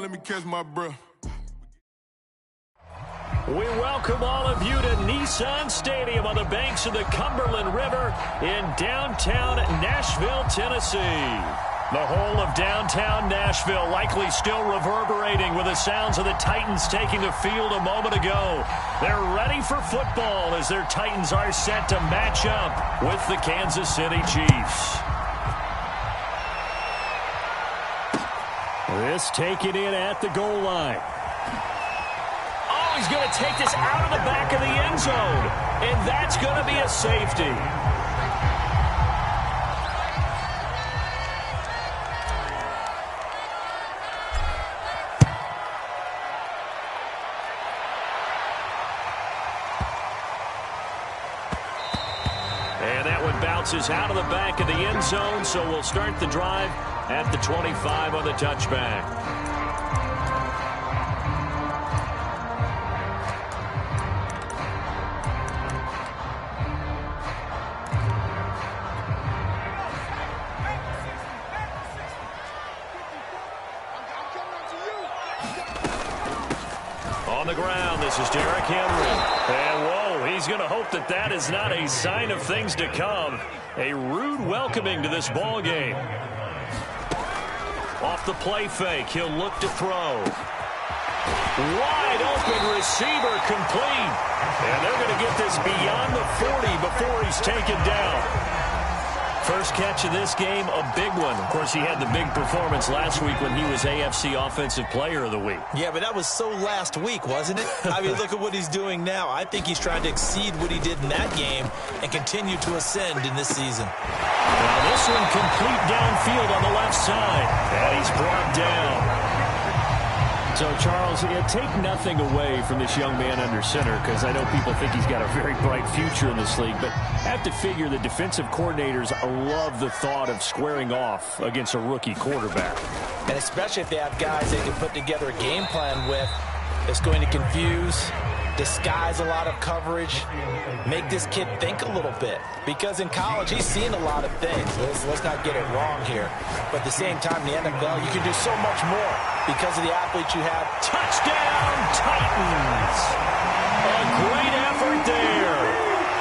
let me catch my breath. We welcome all of you to Nissan Stadium on the banks of the Cumberland River in downtown Nashville, Tennessee. The whole of downtown Nashville likely still reverberating with the sounds of the Titans taking the field a moment ago. They're ready for football as their Titans are set to match up with the Kansas City Chiefs. This taken in at the goal line. Oh, he's going to take this out of the back of the end zone, and that's going to be a safety. And that one bounces out of the back of the end zone, so we'll start the drive at the 25 on the touchback. On the ground, this is Derrick Henry. And whoa, he's going to hope that that is not a sign of things to come. A rude welcoming to this ball game. Off the play fake, he'll look to throw. Wide open receiver complete. And they're going to get this beyond the 40 before he's taken down. First catch of this game, a big one. Of course, he had the big performance last week when he was AFC Offensive Player of the Week. Yeah, but that was so last week, wasn't it? I mean, look at what he's doing now. I think he's trying to exceed what he did in that game and continue to ascend in this season. Now this one complete downfield on the left side. And he's brought down. So, Charles, take nothing away from this young man under center, because I know people think he's got a very bright future in this league, but I have to figure the defensive coordinators love the thought of squaring off against a rookie quarterback. And especially if they have guys they can put together a game plan with that's going to confuse, disguise a lot of coverage, make this kid think a little bit. Because in college, he's seen a lot of things. Let's not get it wrong here. But at the same time, in the NFL, you can do so much more because of the athletes you have. Touchdown, Titans! A great effort there.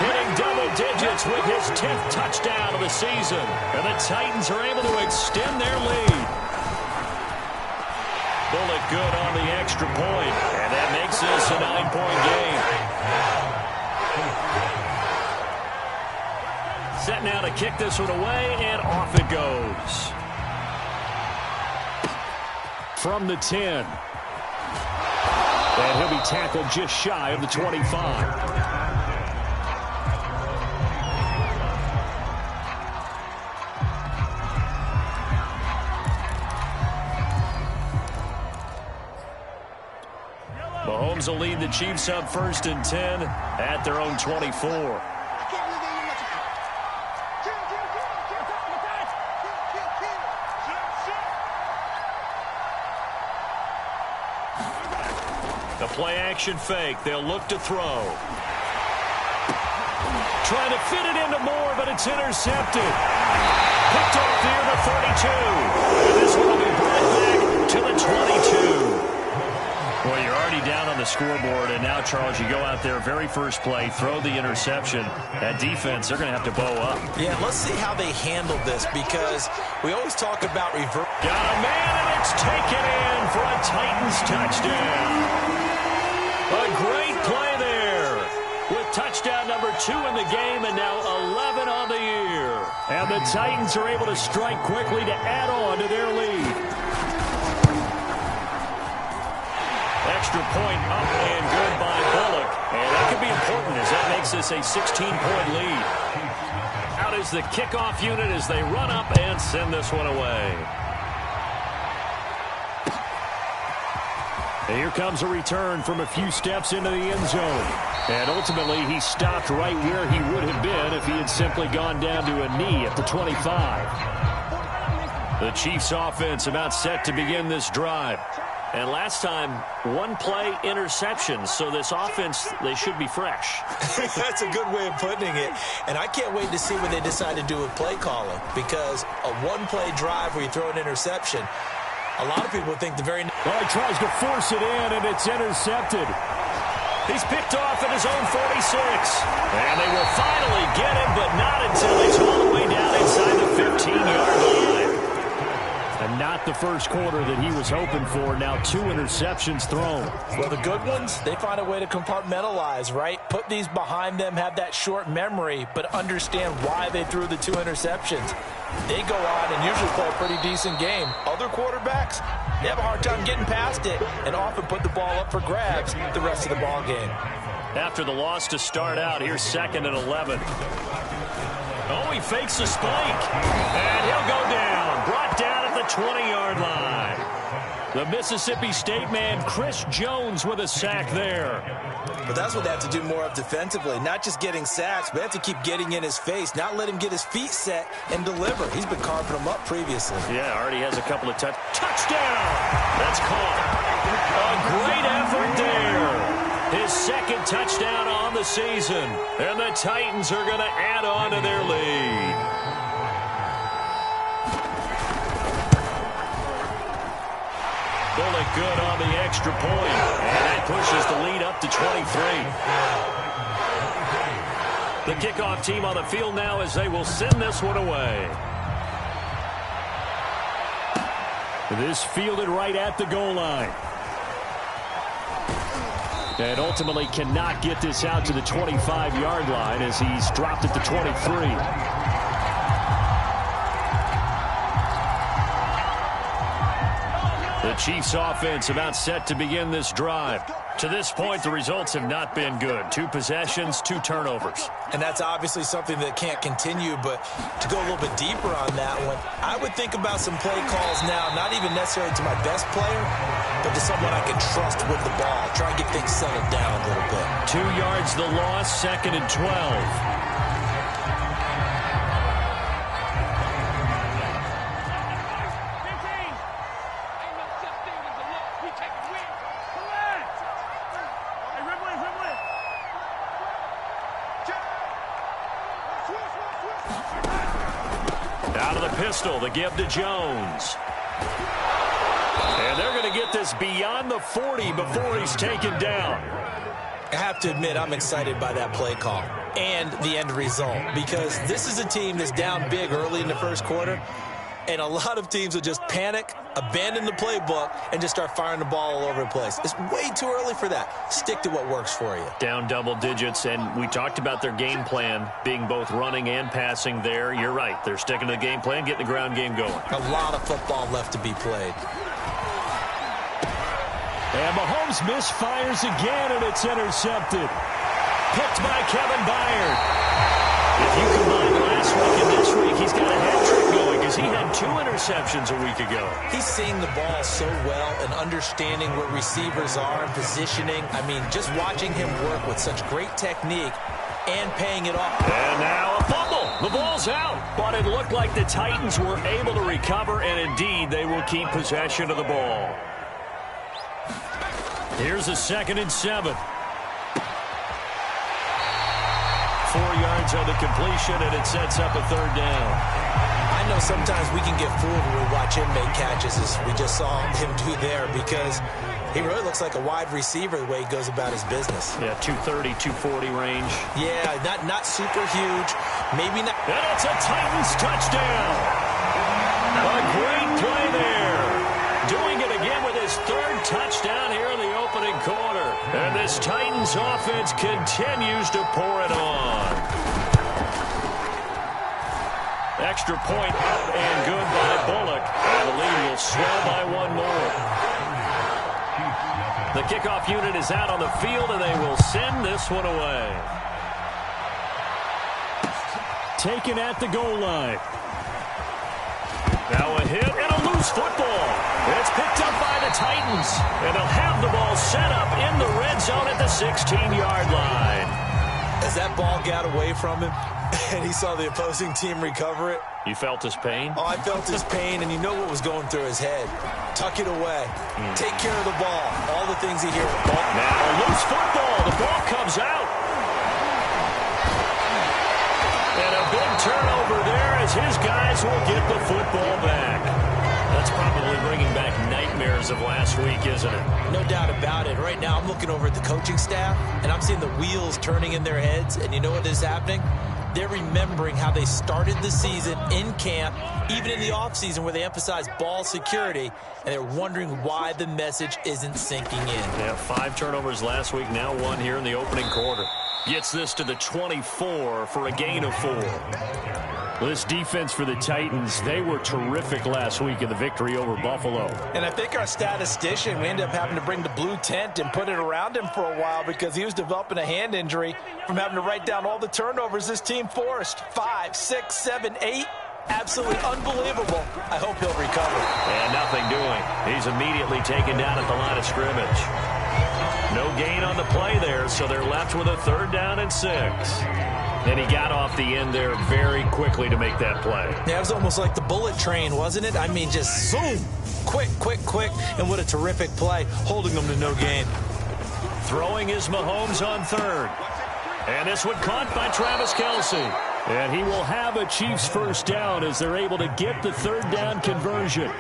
Hitting double digits with his 10th touchdown of the season. And the Titans are able to extend their lead. Bullet good on the extra point, and that makes this a 9-point game. Set now to kick this one away, and off it goes. From the 10. And he'll be tackled just shy of the 25. Mahomes will lead the Chiefs up 1st and 10 at their own 24. The play action fake. They'll look to throw. Trying to fit it into Moore, but it's intercepted. Picked off near the 32. And this one will be brought back to the 22. Well, you're already down on the scoreboard, and now, Charles, you go out there, very first play, throw the interception. That defense, they're going to have to bow up. Yeah, let's see how they handle this, because we always talk about reverse. Got a man, and it's taken in for a Titans touchdown. A great play there with touchdown number 2 in the game, and now 11 on the year. And the Titans are able to strike quickly to add on to their lead. Extra point up and good by Bullock. And that could be important as that makes this a 16-point lead. Out is the kickoff unit as they run up and send this one away. And here comes a return from a few steps into the end zone. And ultimately, he stopped right where he would have been if he had simply gone down to a knee at the 25. The Chiefs offense about set to begin this drive. And last time, one play interception. So this offense, they should be fresh. That's a good way of putting it. And I can't wait to see what they decide to do with play calling. Because a one-play drive where you throw an interception, A lot of people think the very... Well, he tries to force it in, and it's intercepted. He's picked off at his own 46. And they will finally get him, but not until he's all the way down inside the 15-yard line. And not the first quarter that he was hoping for. Now 2 interceptions thrown. Well, the good ones, they find a way to compartmentalize, right? Put these behind them, have that short memory, but understand why they threw the 2 interceptions. They go on and usually play a pretty decent game. Other quarterbacks, they have a hard time getting past it and often put the ball up for grabs the rest of the ball game. After the loss to start out, here's 2nd and 11. Oh, he fakes the spike. And he'll go down. Brought down at the 20-yard line. The Mississippi State man, Chris Jones, with a sack there. But that's what they have to do more of defensively. Not just getting sacks, but they have to keep getting in his face. Not let him get his feet set and deliver. He's been carving them up previously. Yeah, already has a couple of touchdown. That's caught. A great effort there. His 2nd touchdown on the season. And the Titans are going to add on to their lead. Bullock good on the extra point. And that pushes the lead up to 23. The kickoff team on the field now as they will send this one away. This fielded right at the goal line. And ultimately cannot get this out to the 25-yard line as he's dropped at the 23. The Chiefs offense about set to begin this drive. To this point, the results have not been good. 2 possessions, 2 turnovers. And that's obviously something that can't continue, but to go a little bit deeper on that one, I would think about some play calls now, not even necessarily to my best player, but to someone I can trust with the ball. Try and get things settled down a little bit. 2 yards the loss, 2nd and 12. Out of the pistol, the give to Jones. And they're going to get this beyond the 40 before he's taken down. I have to admit, I'm excited by that play call and the end result, because this is a team that's down big early in the first quarter, and a lot of teams will just panic, abandon the playbook, and just start firing the ball all over the place. It's way too early for that. Stick to what works for you. Down double digits, and we talked about their game plan being both running and passing there. You're right. They're sticking to the game plan, getting the ground game going. A lot of football left to be played. And Mahomes misfires again, and it's intercepted. Picked by Kevin Byard. If you combine last week and this week, he's got a hat trick going because he had 2 interceptions a week ago. He's seeing the ball so well and understanding where receivers are and positioning. I mean, just watching him work with such great technique and paying it off. And now a fumble. The ball's out. But it looked like the Titans were able to recover, and indeed they will keep possession of the ball. Here's a 2nd and 7. 4 yards on the completion, and it sets up a 3rd down. I know sometimes we can get fooled when we watch him make catches, as we just saw him do there, because he really looks like a wide receiver the way he goes about his business. Yeah, 230, 240 range. Yeah, not super huge. Maybe not. And it's a Titans touchdown. A great play there. Doing it again with his 3rd touchdown here in the opening quarter. And this Titans offense continues to pour it on. Extra point and good by Bullock. And the lead will swell by 1 more. The kickoff unit is out on the field, and they will send this one away. Taken at the goal line. Now a hit and a loose football. It's picked up by the Titans. And they'll have the ball set up in the red zone at the 16-yard line. As that ball got away from him and he saw the opposing team recover it. You felt his pain? Oh, I felt his pain, and you know what was going through his head. Tuck it away. Take care of the ball. All the things he hears. Now a loose football. The ball comes out. And a big turnover there as his guys will get the football back. That's probably bringing back nightmares of last week, isn't it? No doubt about it. Right now, I'm looking over at the coaching staff, and I'm seeing the wheels turning in their heads. And you know what is happening? They're remembering how they started the season in camp, even in the offseason where they emphasized ball security, and they're wondering why the message isn't sinking in. Yeah, 5 turnovers last week, now 1 here in the opening quarter. Gets this to the 24 for a gain of 4. This defense for the Titans, they were terrific last week in the victory over Buffalo. And I think our statistician, we ended up having to bring the blue tent and put it around him for a while because he was developing a hand injury from having to write down all the turnovers this team forced. 5, 6, 7, 8. Absolutely unbelievable. I hope he'll recover. And nothing doing. He's immediately taken down at the line of scrimmage. No gain on the play there, so they're left with a 3rd down and 6. And he got off the end there very quickly to make that play. Yeah, it was almost like the bullet train, wasn't it? I mean, just zoom. Quick, quick, quick. And what a terrific play, holding them to no gain. Throwing is Mahomes on 3rd. And this one caught by Travis Kelce. And he will have a Chiefs 1st down as they're able to get the 3rd down conversion.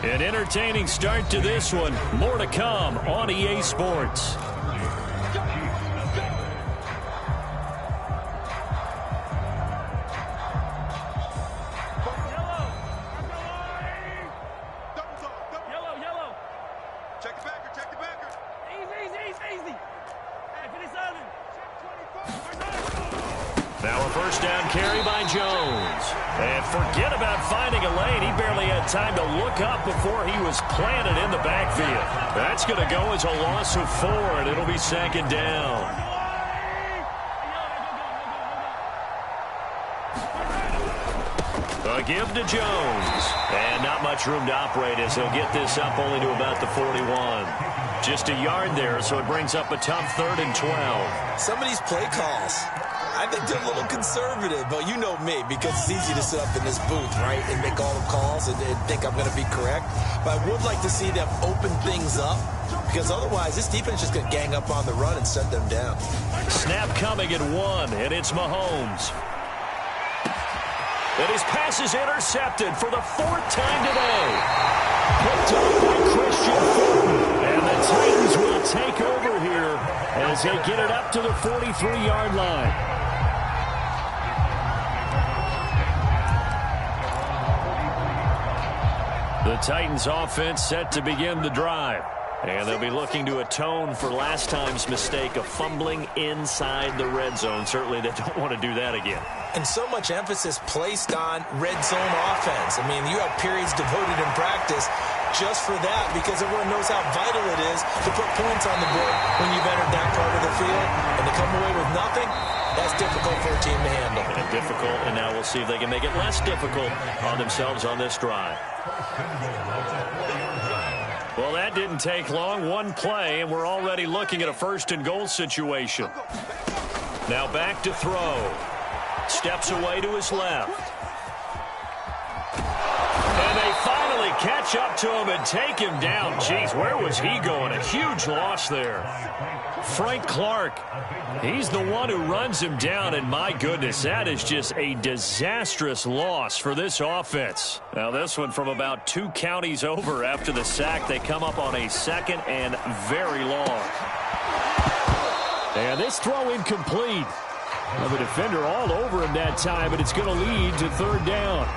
An entertaining start to this one. More to come on EA Sports. Now a 1st down carry by Jones. And forget about finding a lane. He barely had time to look up before he was planted in the backfield. That's going to go as a loss of 4, and it'll be 2nd down. A give to Jones. And not much room to operate as he'll get this up only to about the 41. Just a yard there, so it brings up a tough 3rd and 12. Some of these play calls, I think they're a little conservative, but you know me, because it's easy to sit up in this booth, right, and make all the calls and think I'm going to be correct. But I would like to see them open things up, because otherwise this defense is just going to gang up on the run and shut them down. Snap coming at 1, and it's Mahomes. And his pass is intercepted for the 4th time today. Picked up by Christian Fulton. And the Titans will take over here as they get it up to the 43-yard line. The Titans offense set to begin the drive. And they'll be looking to atone for last time's mistake of fumbling inside the red zone. Certainly they don't want to do that again. And so much emphasis placed on red zone offense. I mean, you have periods devoted in practice just for that, because everyone knows how vital it is to put points on the board when you've entered that part of the field. And to come away with nothing, that's difficult for a team to handle. And difficult, and now we'll see if they can make it less difficult on themselves on this drive. Well, that didn't take long. 1 play, and we're already looking at a 1st and goal situation. Now back to throw. Steps away to his left. And they finally catch up to him and take him down. Jeez, where was he going? A huge loss there. Frank Clark, he's the one who runs him down, and my goodness, that is just a disastrous loss for this offense. Now this one from about 2 counties over after the sack. They come up on a 2nd and very long. And this throw incomplete. Well, the defender all over him that time, but it's going to lead to 3rd down.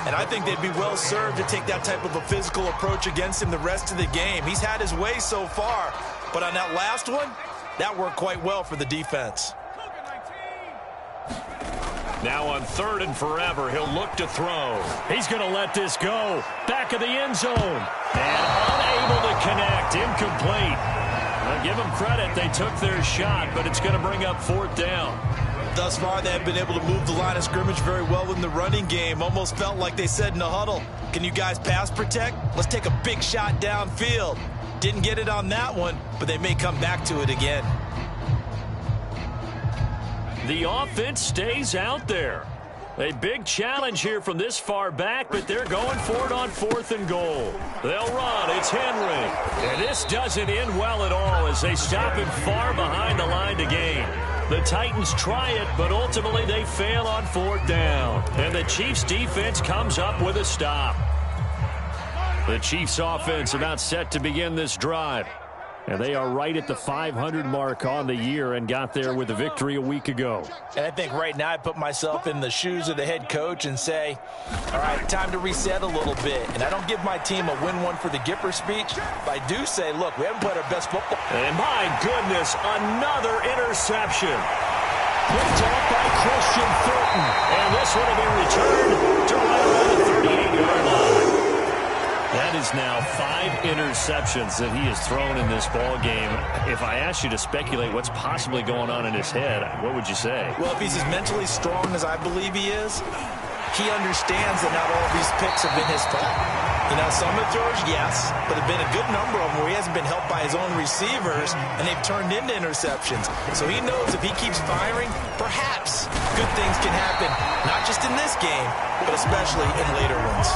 And I think they'd be well served to take that type of a physical approach against him the rest of the game. He's had his way so far, but on that last one, that worked quite well for the defense. Now on 3rd and forever, he'll look to throw. He's going to let this go. Back of the end zone. And unable to connect. Incomplete. I'll give them credit. They took their shot, but it's going to bring up 4th down. Thus far, they have been able to move the line of scrimmage very well in the running game. Almost felt like they said in the huddle, can you guys pass protect? Let's take a big shot downfield. Didn't get it on that one, but they may come back to it again. The offense stays out there. A big challenge here from this far back, but they're going for it on 4th and goal. They'll run. It's Henry. And this doesn't end well at all as they stop him far behind the line to gain. The Titans try it, but ultimately they fail on 4th down. And the Chiefs defense comes up with a stop. The Chiefs offense about set to begin this drive. And they are right at the 500 mark on the year and got there with a victory a week ago. And I think right now I put myself in the shoes of the head coach and say, all right, time to reset a little bit. And I don't give my team a win one for the Gipper speech, but I do say, look, we haven't played our best football. And my goodness, another interception. Picked off by Christian Thornton. And this one will be returned to right around the 38-yard line. That is now 5 interceptions that he has thrown in this ball game. If I asked you to speculate what's possibly going on in his head, what would you say? Well, if he's as mentally strong as I believe he is, he understands that not all of these picks have been his fault. You know, some of the throws, yes, but there have been a good number of them where he hasn't been helped by his own receivers, and they've turned into interceptions. So he knows if he keeps firing, perhaps good things can happen, not just in this game, but especially in later ones.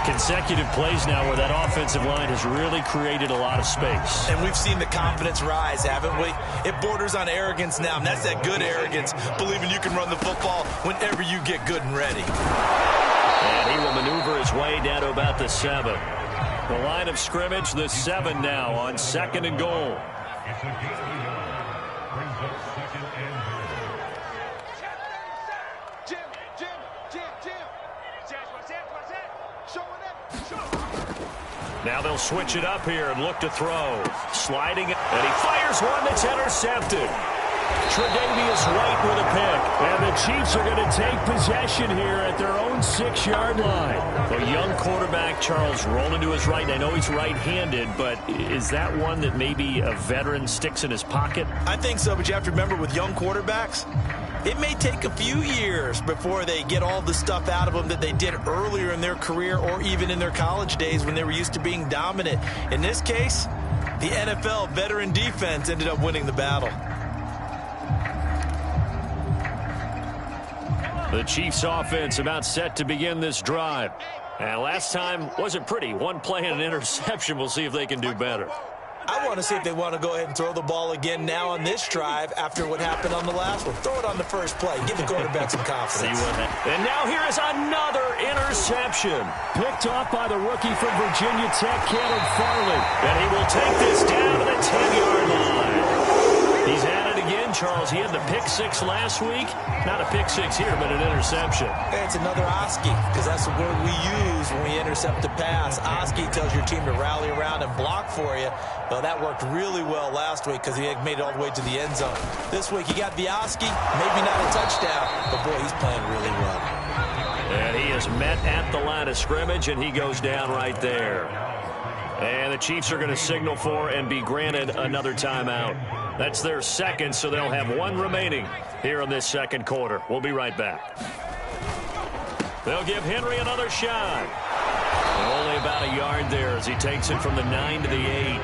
Consecutive plays now where that offensive line has really created a lot of space. And we've seen the confidence rise, haven't we? It borders on arrogance now, and that's that good arrogance, believing you can run the football whenever you get good and ready. And he will maneuver his way down to about the 7. The line of scrimmage, the 7 now on 2nd and goal. Now they'll switch it up here and look to throw. Sliding, and he fires one that's intercepted. Tre'Davious White with a pick. And the Chiefs are going to take possession here at their own 6-yard line. The young quarterback, Charles, rolling to his right. I know he's right-handed, but is that one that maybe a veteran sticks in his pocket? I think so, but you have to remember with young quarterbacks, it may take a few years before they get all the stuff out of them that they did earlier in their career or even in their college days when they were used to being dominant. In this case, the NFL veteran defense ended up winning the battle. The Chiefs offense about set to begin this drive. And last time wasn't pretty. One play and an interception. We'll see if they can do better. I want to see if they want to go ahead and throw the ball again now on this drive after what happened on the last one. Throw it on the first play. Give the quarterback some confidence. And now here is another interception. Picked off by the rookie from Virginia Tech, Caleb Farley. And he will take this down to the 10-yard line. He's at it again, Charles. He had the pick 6 last week. Not a pick 6 here, but an interception. It's another Oski, because that's the word we use when we intercept a pass. Oski tells your team to rally around and block for you. Well, that worked really well last week because he made it all the way to the end zone. This week he got the Oski, maybe not a touchdown, but boy, he's playing really well. And he is met at the line of scrimmage, and he goes down right there. And the Chiefs are going to signal for and be granted another timeout. That's their second, so they'll have 1 remaining here in this second quarter. We'll be right back. They'll give Henry another shot. And only about a yard there as he takes it from the 9 to the 8.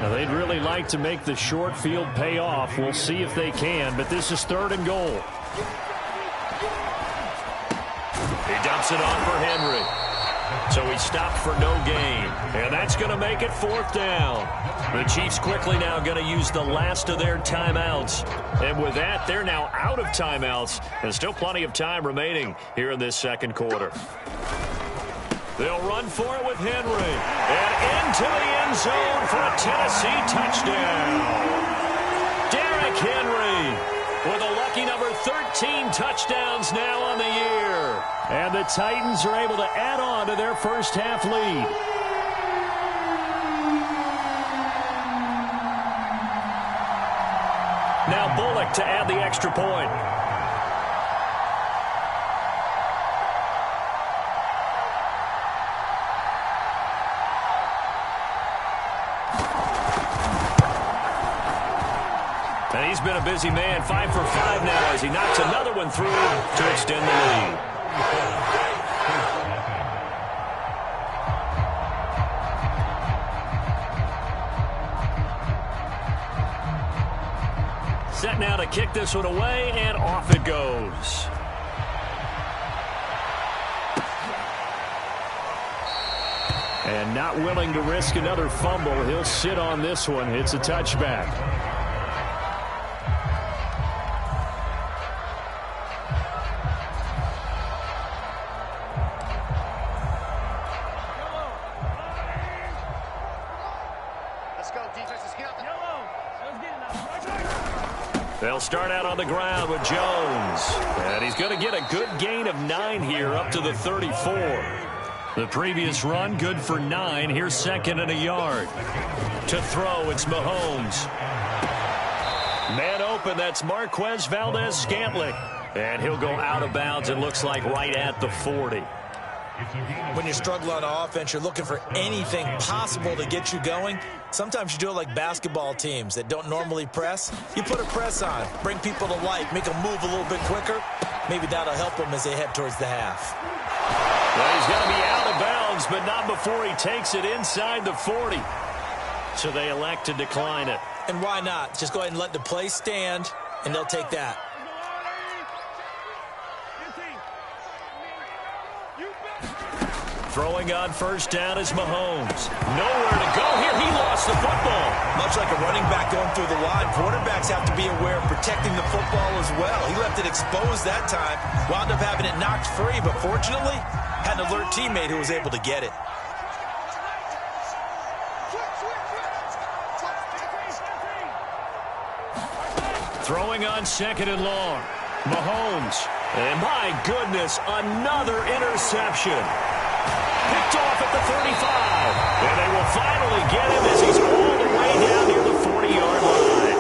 Now, they'd really like to make the short field pay off. We'll see if they can, but this is 3rd and goal. He dumps it off for Henry. So he stopped for no gain. And that's going to make it 4th down. The Chiefs quickly now going to use the last of their timeouts. And with that, they're now out of timeouts. And still plenty of time remaining here in this second quarter. They'll run for it with Henry. And into the end zone for a Tennessee touchdown. Derrick Henry with a lucky number 13 touchdowns now on the year. And the Titans are able to add on to their first half lead. Now Bullock to add the extra point. And he's been a busy man, 5 for 5 now as he knocks another one through to extend the lead. Set now to kick this one away, and off it goes. And not willing to risk another fumble. He'll sit on this one. It's a touchback. They'll start out on the ground with Jones. And he's going to get a good gain of 9 here up to the 34. The previous run, good for 9. Here's second and a yard. To throw, it's Mahomes. Man open, that's Marquez Valdez-Scantling. And he'll go out of bounds, it looks like, right at the 40. When you struggle on offense, you're looking for anything possible to get you going. Sometimes you do it like basketball teams that don't normally press. You put a press on, bring people to life, make them move a little bit quicker. Maybe that'll help them as they head towards the half. Well, he's going to be out of bounds, but not before he takes it inside the 40. So they elect to decline it. And why not? Just go ahead and let the play stand, and they'll take that. Throwing on first down is Mahomes. Nowhere to go here. He lost the football. Much like a running back going through the line, quarterbacks have to be aware of protecting the football as well. He left it exposed that time, wound up having it knocked free, but fortunately, had an alert teammate who was able to get it. Throwing on second and long. Mahomes. And my goodness, another interception. Picked off at the 35. And they will finally get him as he's all the way down near the 40-yard line.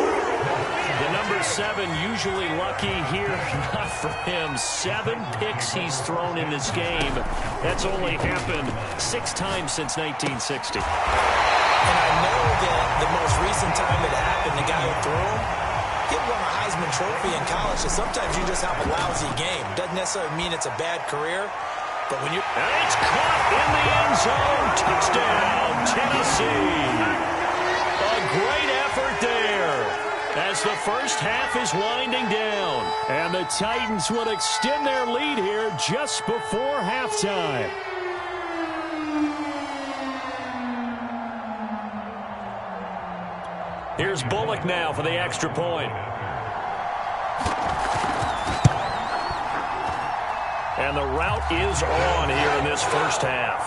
The number 7 usually lucky here. Not for him. 7 picks he's thrown in this game. That's only happened 6 times since 1960. And I know that the most recent time it happened, the guy who threw him, he won a Heisman Trophy in college. So sometimes you just have a lousy game. Doesn't necessarily mean it's a bad career. But when you... And it's caught in the end zone. Touchdown, Tennessee. A great effort there as the first half is winding down. And the Titans will extend their lead here just before halftime. Here's Bullock now for the extra point. And the route is on here in this first half.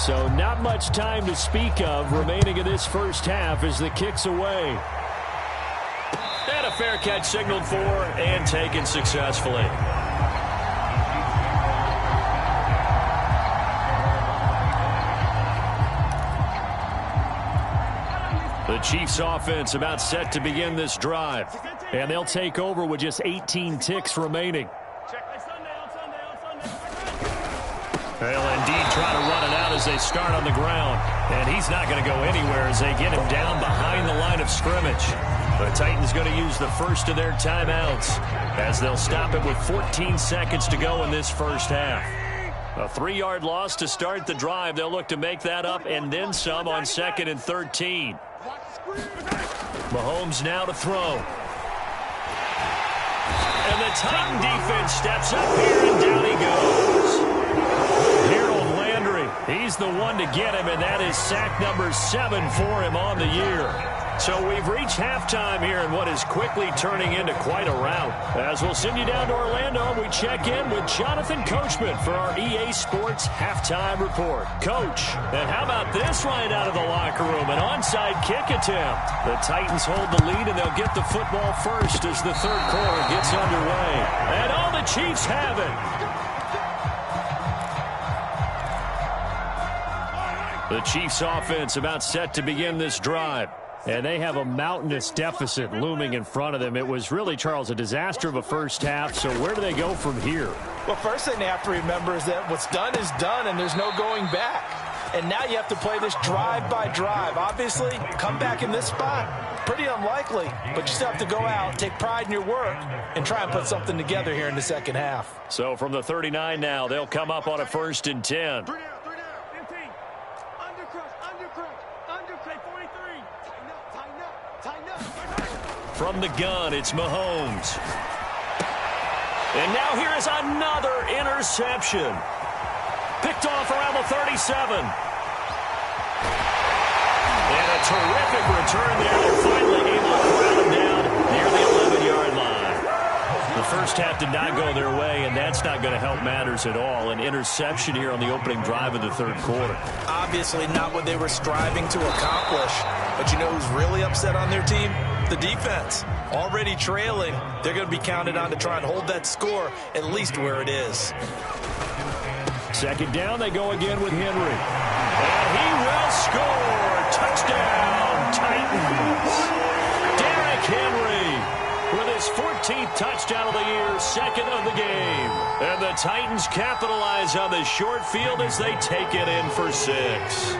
So not much time to speak of remaining in this first half as the kick's away. And a fair catch signaled for and taken successfully. The Chiefs offense about set to begin this drive. And they'll take over with just 18 ticks remaining. They'll indeed try to run it out as they start on the ground. And he's not going to go anywhere as they get him down behind the line of scrimmage. The Titans going to use the first of their timeouts as they'll stop it with 14 seconds to go in this first half. A 3-yard loss to start the drive. They'll look to make that up and then some on 2nd and 13. Mahomes now to throw. And the Titan defense steps up here, and down he goes. Harold Landry, he's the one to get him, and that is sack number 7 for him on the year. So we've reached halftime here in what is quickly turning into quite a rout. As we'll send you down to Orlando, we check in with Jonathan Coachman for our EA Sports Halftime Report. Coach, and how about this right out of the locker room? An onside kick attempt. The Titans hold the lead, and they'll get the football first as the third quarter gets underway. And all the Chiefs have it. The Chiefs offense about set to begin this drive. And they have a mountainous deficit looming in front of them. It was really, Charles, a disaster of a first half. So where do they go from here? Well, first thing they have to remember is that what's done is done, and there's no going back. And now you have to play this drive by drive. Obviously, come back in this spot, pretty unlikely. But you still have to go out, take pride in your work, and try and put something together here in the second half. So from the 39 now, they'll come up on a 1st and 10. From the gun, it's Mahomes. And now here is another interception. Picked off around the 37. And a terrific return there. They're finally able to crowd him down near the 11-yard line. The first half did not go their way, and that's not going to help matters at all. An interception here on the opening drive of the third quarter. Obviously not what they were striving to accomplish. But you know who's really upset on their team? The defense. Already trailing, they're going to be counted on to try and hold that score at least where it is. Second down, they go again with Henry. And he will score. Touchdown, Titans. Derrick Henry with his 14th touchdown of the year, second of the game. And the Titans capitalize on the short field as they take it in for 6.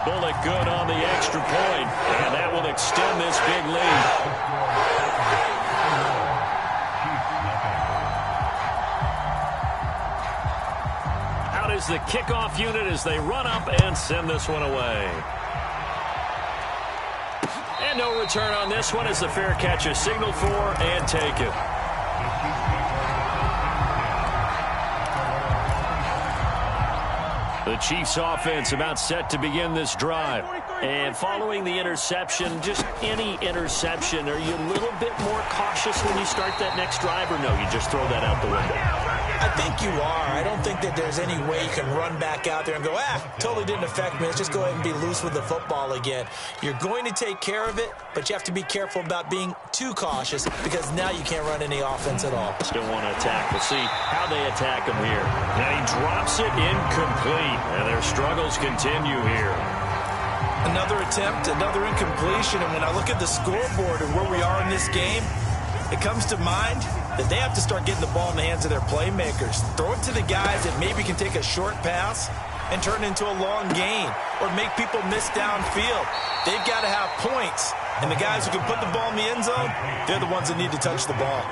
Bullock good on the extra point, and that will extend this big lead. Out is the kickoff unit as they run up and send this one away. And no return on this one as the fair catch is signaled for and taken. The Chiefs offense about set to begin this drive. And following the interception, just any interception, are you a little bit more cautious when you start that next drive, or no, you just throw that out the window? I think you are. I don't think that there's any way you can run back out there and go, totally didn't affect me. Let's just go ahead and be loose with the football again. You're going to take care of it, but you have to be careful about being too cautious because now you can't run any offense at all. Still want to attack. We'll see how they attack him here. And he drops it incomplete, and their struggles continue here. Another attempt, another incompletion, and when I look at the scoreboard and where we are in this game, it comes to mind that they have to start getting the ball in the hands of their playmakers. Throw it to the guys that maybe can take a short pass and turn it into a long gain or make people miss downfield. They've got to have points, and the guys who can put the ball in the end zone, they're the ones that need to touch the ball.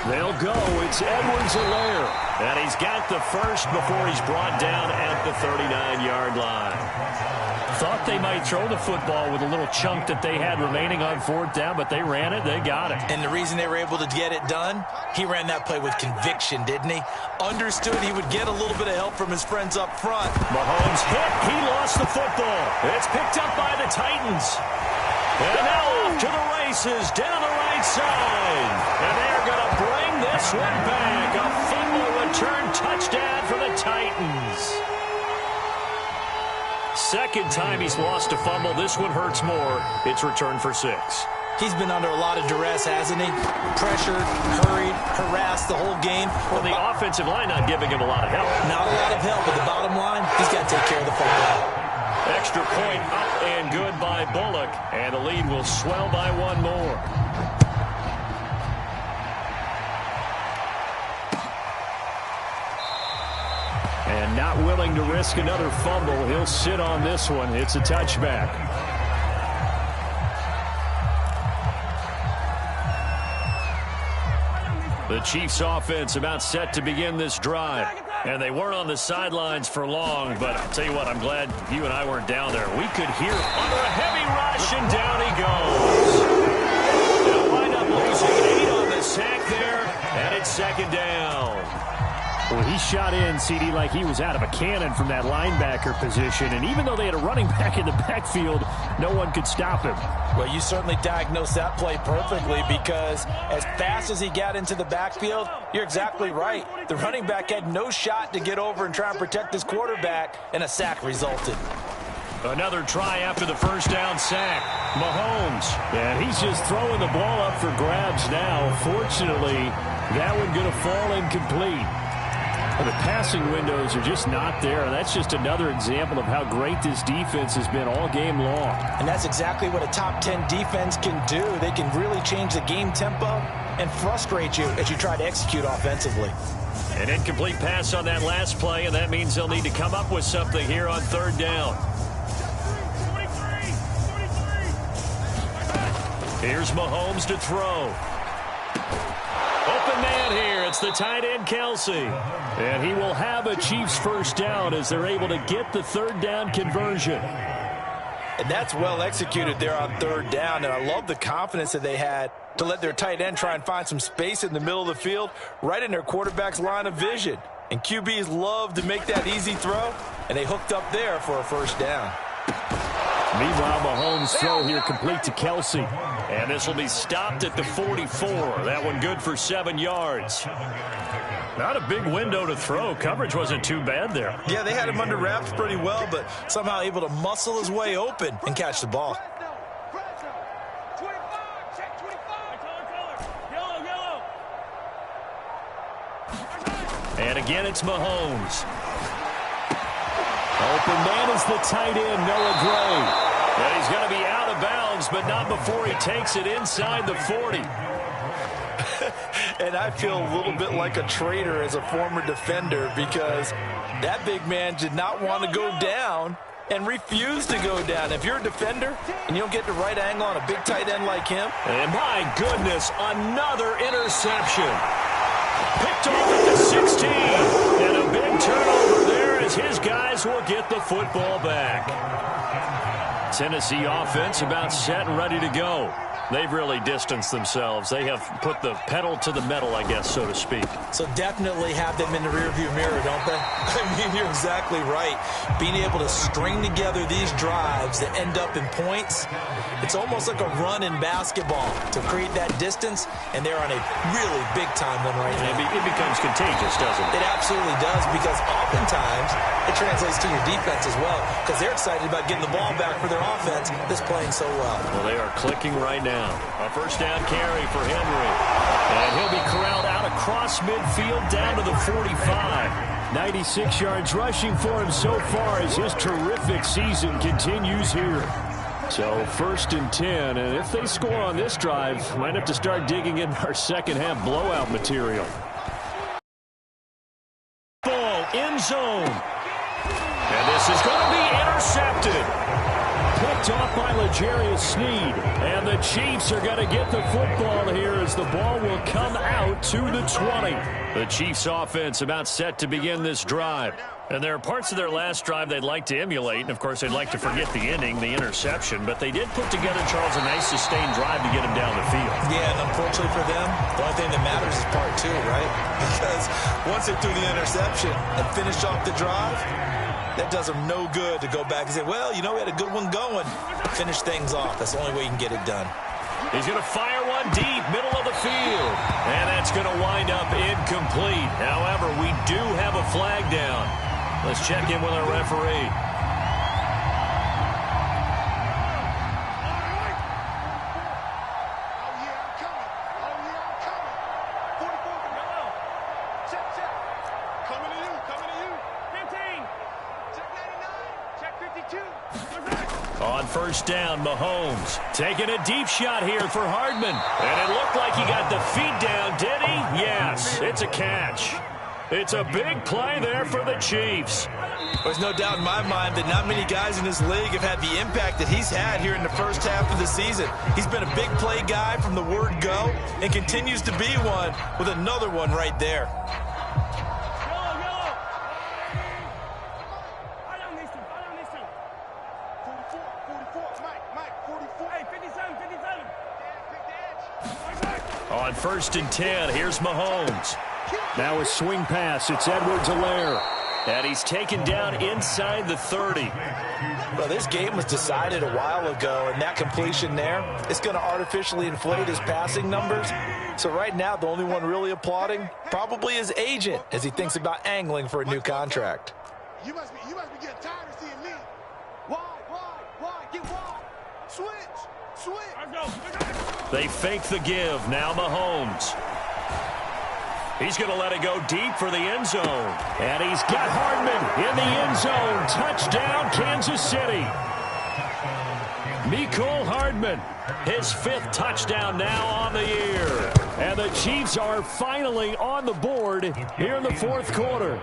They'll go. It's Edwards-Helaire. And he's got the first before he's brought down at the 39-yard line. Thought they might throw the football with a little chunk that they had remaining on fourth down, but they ran it. They got it. And the reason they were able to get it done, he ran that play with conviction, didn't he? Understood he would get a little bit of help from his friends up front. Mahomes hit. He lost the football. It's picked up by the Titans. And now off to the races down the right side. And they're going to bring this one back. A fumble return touchdown for the Titans. Second time he's lost a fumble. This one hurts more. It's returned for 6. He's been under a lot of duress, hasn't he? Pressured, hurried, harassed the whole game. Well, the offensive line not giving him a lot of help. Not a lot of help, but the bottom line, he's got to take care of the football. Extra point up and good by Bullock. And the lead will swell by one more. And not willing to risk another fumble. He'll sit on this one. It's a touchback. The Chiefs offense about set to begin this drive. And they weren't on the sidelines for long, but I'll tell you what, I'm glad you and I weren't down there. We could hear under a heavy rush, and down he goes. They'll wind up losing 8 on the sack there, and it's second down. Well, he shot in, CD, like he was out of a cannon from that linebacker position. And even though they had a running back in the backfield, no one could stop him. Well, you certainly diagnosed that play perfectly because as fast as he got into the backfield, you're exactly right. The running back had no shot to get over and try and protect his quarterback, and a sack resulted. Another try after the first down sack. Mahomes. And he's just throwing the ball up for grabs now. Fortunately, that one going to fall incomplete. The passing windows are just not there. That's just another example of how great this defense has been all game long. And that's exactly what a top 10 defense can do. They can really change the game tempo and frustrate you as you try to execute offensively. An incomplete pass on that last play, and that means they'll need to come up with something here on third down. Here's Mahomes to throw. Open man here. it's the tight end, Kelsey. And he will have a Chiefs first down as they're able to get the third down conversion. And that's well executed there on third down. And I love the confidence that they had to let their tight end try and find some space in the middle of the field, right in their quarterback's line of vision. And QBs love to make that easy throw, and they hooked up there for a first down. Meanwhile, Mahomes' throw here complete to Kelsey. And this will be stopped at the 44. That one good for 7 yards. Not a big window to throw. Coverage wasn't too bad there. Yeah, they had him under wraps pretty well, but somehow able to muscle his way open and catch the ball. And again, it's Mahomes. Open man is the tight end, Noah Gray. And he's going to be out of bounds, but not before he takes it inside the 40. And I feel a little bit like a traitor as a former defender because that big man did not want to go down and refused to go down. If you're a defender and you don't get the right angle on a big tight end like him. And my goodness, another interception. Picked off at the 16. And a big turnover there as his guys will get the football back. Tennessee offense about set and ready to go. They've really distanced themselves. They have put the pedal to the metal, I guess, so to speak. So definitely have them in the rearview mirror, don't they? I mean, you're exactly right. Being able to string together these drives that end up in points, it's almost like a run in basketball to create that distance, and they're on a really big-time one right now. It becomes contagious, doesn't it? It absolutely does, because oftentimes it translates to your defense as well, because they're excited about getting the ball back for their offense that's playing so well. Well, they are clicking right now. A first down carry for Henry. And he'll be corralled out across midfield down to the 45. 96 yards rushing for him so far as his terrific season continues here. So first and 10, and if they score on this drive, might have to start digging in our second half blowout material. Ball end zone. And this is going to be intercepted. Picked off by L'Jarius Sneed. And the Chiefs are going to get the football here as the ball will come out to the 20. The Chiefs offense about set to begin this drive. And there are parts of their last drive they'd like to emulate. And, of course, they'd like to forget the inning, the interception. But they did put together, Charles, a nice sustained drive to get him down the field. Yeah, and unfortunately for them, the only thing that matters is part two, right? Because once they threw the interception and finished off the drive, that does them no good to go back and say, well, you know, we had a good one going. Finish things off. That's the only way you can get it done. He's going to fire one deep, middle of the field. And that's going to wind up incomplete. However, we do have a flag down. Let's check in with our referee. On first down, Mahomes taking a deep shot here for Hardman. And it looked like he got the feet down, did he? Yes, it's a catch. It's a big play there for the Chiefs. There's no doubt in my mind that not many guys in this league have had the impact that he's had here in the first half of the season. He's been a big play guy from the word go and continues to be one with another one right there. On first and 10, here's Mahomes. Now a swing pass. It's Edwards-Helaire. And he's taken down inside the 30. Well, this game was decided a while ago, and that completion there is going to artificially inflate his passing numbers. So right now, the only one really applauding probably his agent as he thinks about angling for a new contract. You must be getting tired of seeing me. Wide, get wide. Switch. They fake the give. Now Mahomes. He's going to let it go deep for the end zone. And he's got Hardman in the end zone. Touchdown, Kansas City. Mecole Hardman, his 5th touchdown now on the year. And the Chiefs are finally on the board here in the 4th quarter.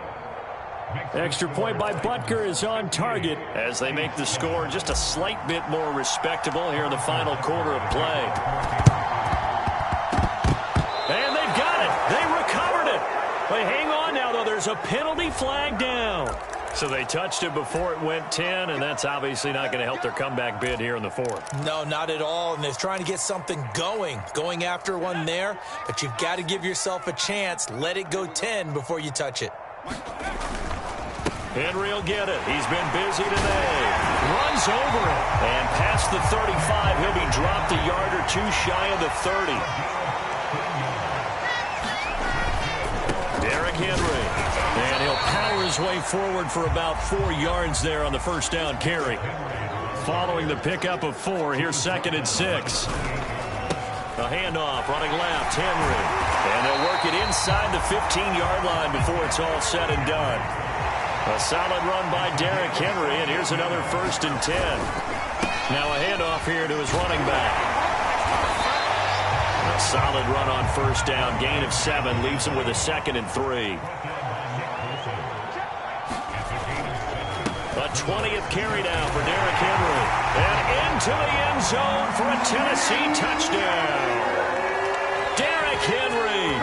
Extra point by Butker is on target as they make the score just a slight bit more respectable here in the final quarter of play. And they've got it. They recovered it. there's a penalty flag down. So they touched it before it went 10, and that's obviously not going to help their comeback bid here in the fourth. No, not at all, and they're trying to get something going after one there, but you've got to give yourself a chance. Let it go 10 before you touch it. Henry will get it. He's been busy today. Runs over it. And past the 35, he'll be dropped a yard or two shy of the 30. Derrick Henry. And he'll power his way forward for about 4 yards there on the first down carry. Following the pickup of 4, here's 2nd and 6. A handoff, running left, Henry. And they'll work it inside the 15-yard line before it's all said and done. A solid run by Derrick Henry, and here's another 1st and 10. Now a handoff here to his running back. A solid run on first down, gain of 7, leaves him with a 2nd and 3. A 20th carry now for Derrick Henry. And into the end zone for a Tennessee touchdown. Derrick Henry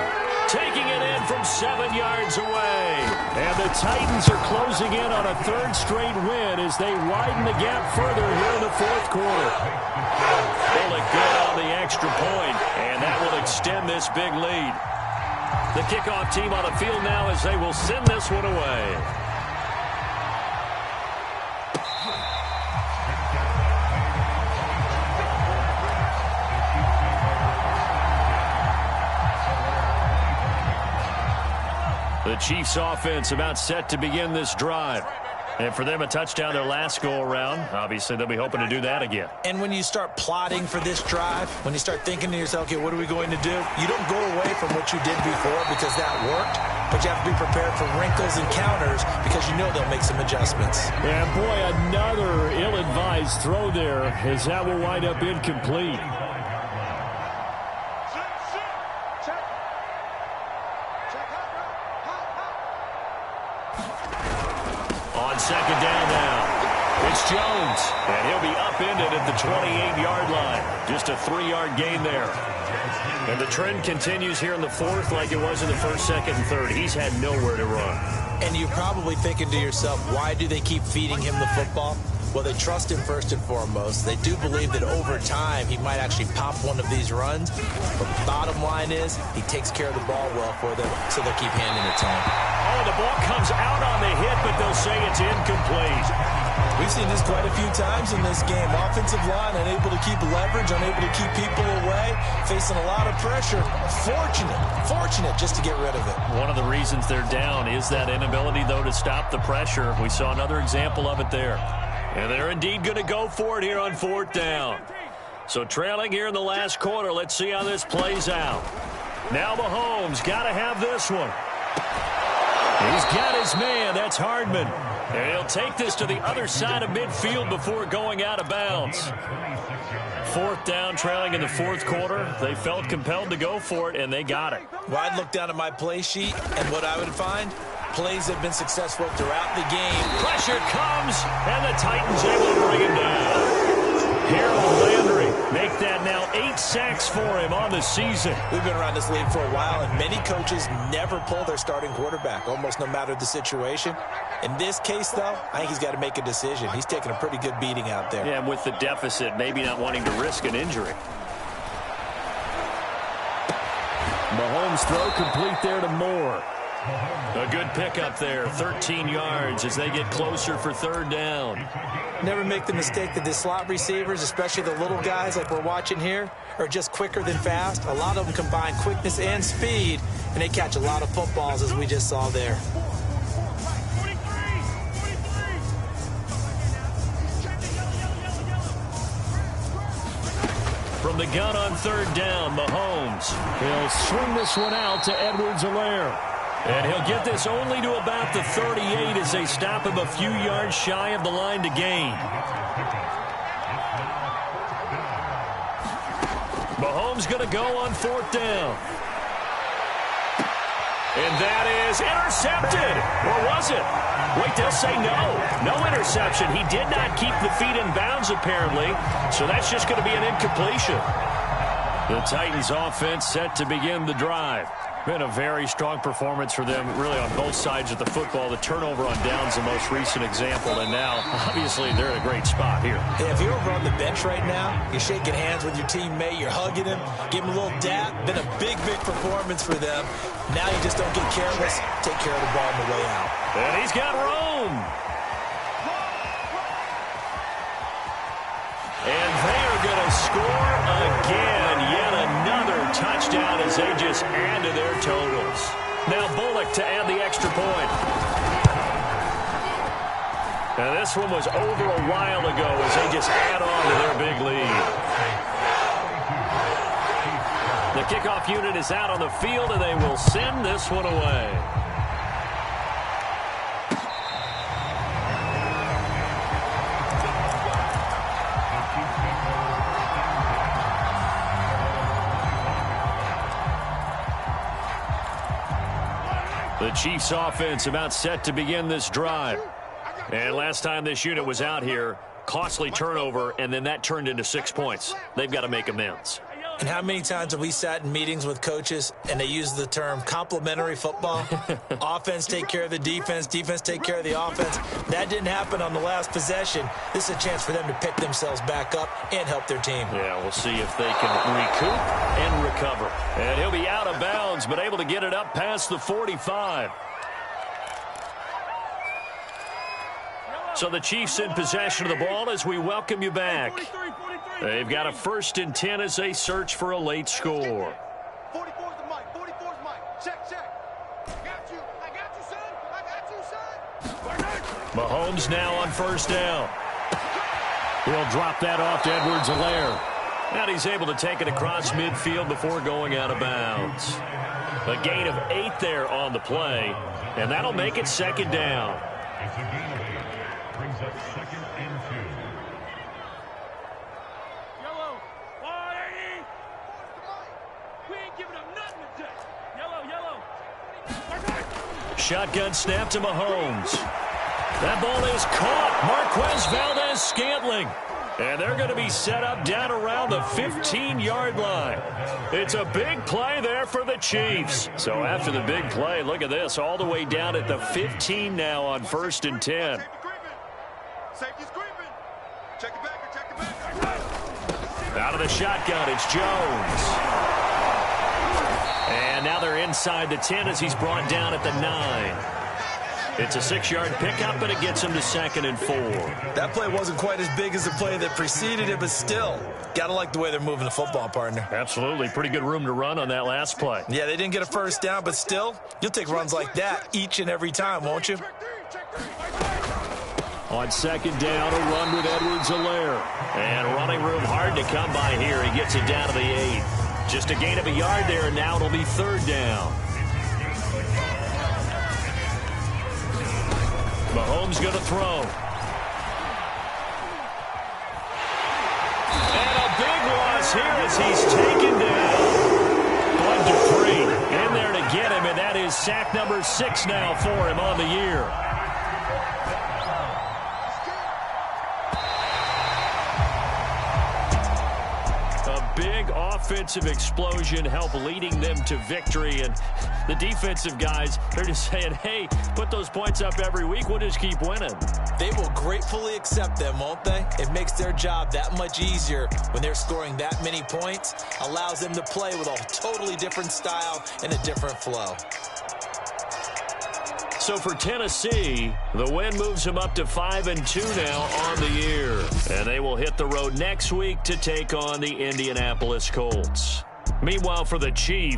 taking it in from 7 yards away. And the Titans are closing in on a 3rd straight win as they widen the gap further here in the 4th quarter. They look good on the extra point, and that will extend this big lead. The kickoff team on the field now as they will send this one away. The Chiefs offense about set to begin this drive. And for them, a touchdown their last go-around. Obviously, they'll be hoping to do that again. And when you start plotting for this drive, when you start thinking to yourself, okay, what are we going to do? You don't go away from what you did before because that worked, but you have to be prepared for wrinkles and counters because you know they'll make some adjustments. And, boy, another ill-advised throw there as that will wind up incomplete. Second down now. It's Jones. And he'll be upended at the 28-yard line. Just a 3-yard gain there. And the trend continues here in the 4th like it was in the 1st, 2nd, and 3rd. He's had nowhere to run. And you're probably thinking to yourself, why do they keep feeding him the football? Well, they trust him first and foremost. They do believe that over time he might actually pop one of these runs. But the bottom line is he takes care of the ball well for them, so they'll keep handing it to him. Oh, the ball comes out on the hit, but they'll say it's incomplete. We've seen this quite a few times in this game. Offensive line unable to keep leverage, unable to keep people away, facing a lot of pressure. Fortunate just to get rid of it. One of the reasons they're down is that inability, though, to stop the pressure. We saw another example of it there. And they're indeed going to go for it here on 4th down. So trailing here in the last quarter, let's see how this plays out. Now Mahomes got to have this one. He's got his man. That's Hardman. And he'll take this to the other side of midfield before going out of bounds. 4th down, trailing in the 4th quarter. They felt compelled to go for it, and they got it. Well, I'd look down at my play sheet, and what I would find, plays have been successful throughout the game. Pressure comes, and the Titans able to bring him down. Harold Landry make that now 8 sacks for him on the season. We've been around this league for a while, and many coaches never pull their starting quarterback, almost no matter the situation. In this case, though, I think he's got to make a decision. He's taking a pretty good beating out there. Yeah, and with the deficit, maybe not wanting to risk an injury. Mahomes throw complete there to Moore. A good pickup there, 13 yards as they get closer for 3rd down. Never make the mistake that the slot receivers, especially the little guys like we're watching here, are just quicker than fast. A lot of them combine quickness and speed, and they catch a lot of footballs as we just saw there. From the gun on 3rd down, Mahomes. He'll swing this one out to Edwards-Helaire. And he'll get this only to about the 38 as they stop him a few yards shy of the line to gain. Mahomes going to go on 4th down. And that is intercepted. Or was it? Wait, they'll say no. No interception. He did not keep the feet in bounds, apparently. So that's just going to be an incompletion. The Titans offense set to begin the drive. Been a very strong performance for them, really, on both sides of the football. The turnover on downs, the most recent example, and now, obviously, they're in a great spot here. Hey, if you're over on the bench right now, you're shaking hands with your teammate, you're hugging him, give him a little dap. Been a big, big performance for them. Now you just don't get careless. Take care of the ball on the way out. And he's got room. And they're going to score again. Yet another touchdown as they just add to their totals. Now Bullock to add the extra point. Now this one was over a while ago as they just add on to their big lead. The kickoff unit is out on the field, and they will send this one away. The Chiefs offense about set to begin this drive. And last time this unit was out here, costly turnover, and then that turned into 6 points. They've got to make amends. And how many times have we sat in meetings with coaches and they use the term complementary football? Offense take care of the defense, defense take care of the offense. That didn't happen on the last possession. This is a chance for them to pick themselves back up and help their team. Yeah, we'll see if they can recoup and recover. And he'll be out of bounds, but able to get it up past the 45. So the Chiefs in possession of the ball as we welcome you back. They've got a 1st and 10 as they search for a late score. 44's the mic. 44's mic. Check, check. I got you, son. I got you, son. Mahomes now on 1st down. He'll drop that off to Edwards-Helaire. And he's able to take it across midfield before going out of bounds. A gain of 8 there on the play, and that'll make it 2nd down. Brings up 2nd and 2. Yellow, 180. We ain't giving up nothing today. Yellow. Shotgun snap to Mahomes. That ball is caught. Marquez Valdes-Scantling. And they're going to be set up down around the 15-yard line. It's a big play there for the Chiefs. So after the big play, look at this, all the way down at the 15 now on 1st and 10. Safety's creeping. Check it back. Out of the shotgun, it's Jones. And now they're inside the 10 as he's brought down at the 9. It's a 6-yard pickup, and it gets him to 2nd and 4. That play wasn't quite as big as the play that preceded it, but still, got to like the way they're moving the football, partner. Absolutely. Pretty good room to run on that last play. Yeah, they didn't get a 1st down, but still, you'll take runs like that each and every time, won't you? On 2nd down, a run with Edwards-Helaire. And running room hard to come by here. He gets it down to the 8. Just a gain of a yard there, and now it'll be 3rd down. Mahomes going to throw. And a big loss here as he's taken down. Bud Dupree in there to get him, and that is sack number 6 now for him on the year. Big offensive explosion help leading them to victory, and the defensive guys, they're just saying, hey, put those points up every week, we'll just keep winning. They will gratefully accept them, won't they? It makes their job that much easier when they're scoring that many points, allows them to play with a totally different style and a different flow. So for Tennessee, the win moves them up to 5-2 now on the year. And they will hit the road next week to take on the Indianapolis Colts. Meanwhile, for the Chiefs,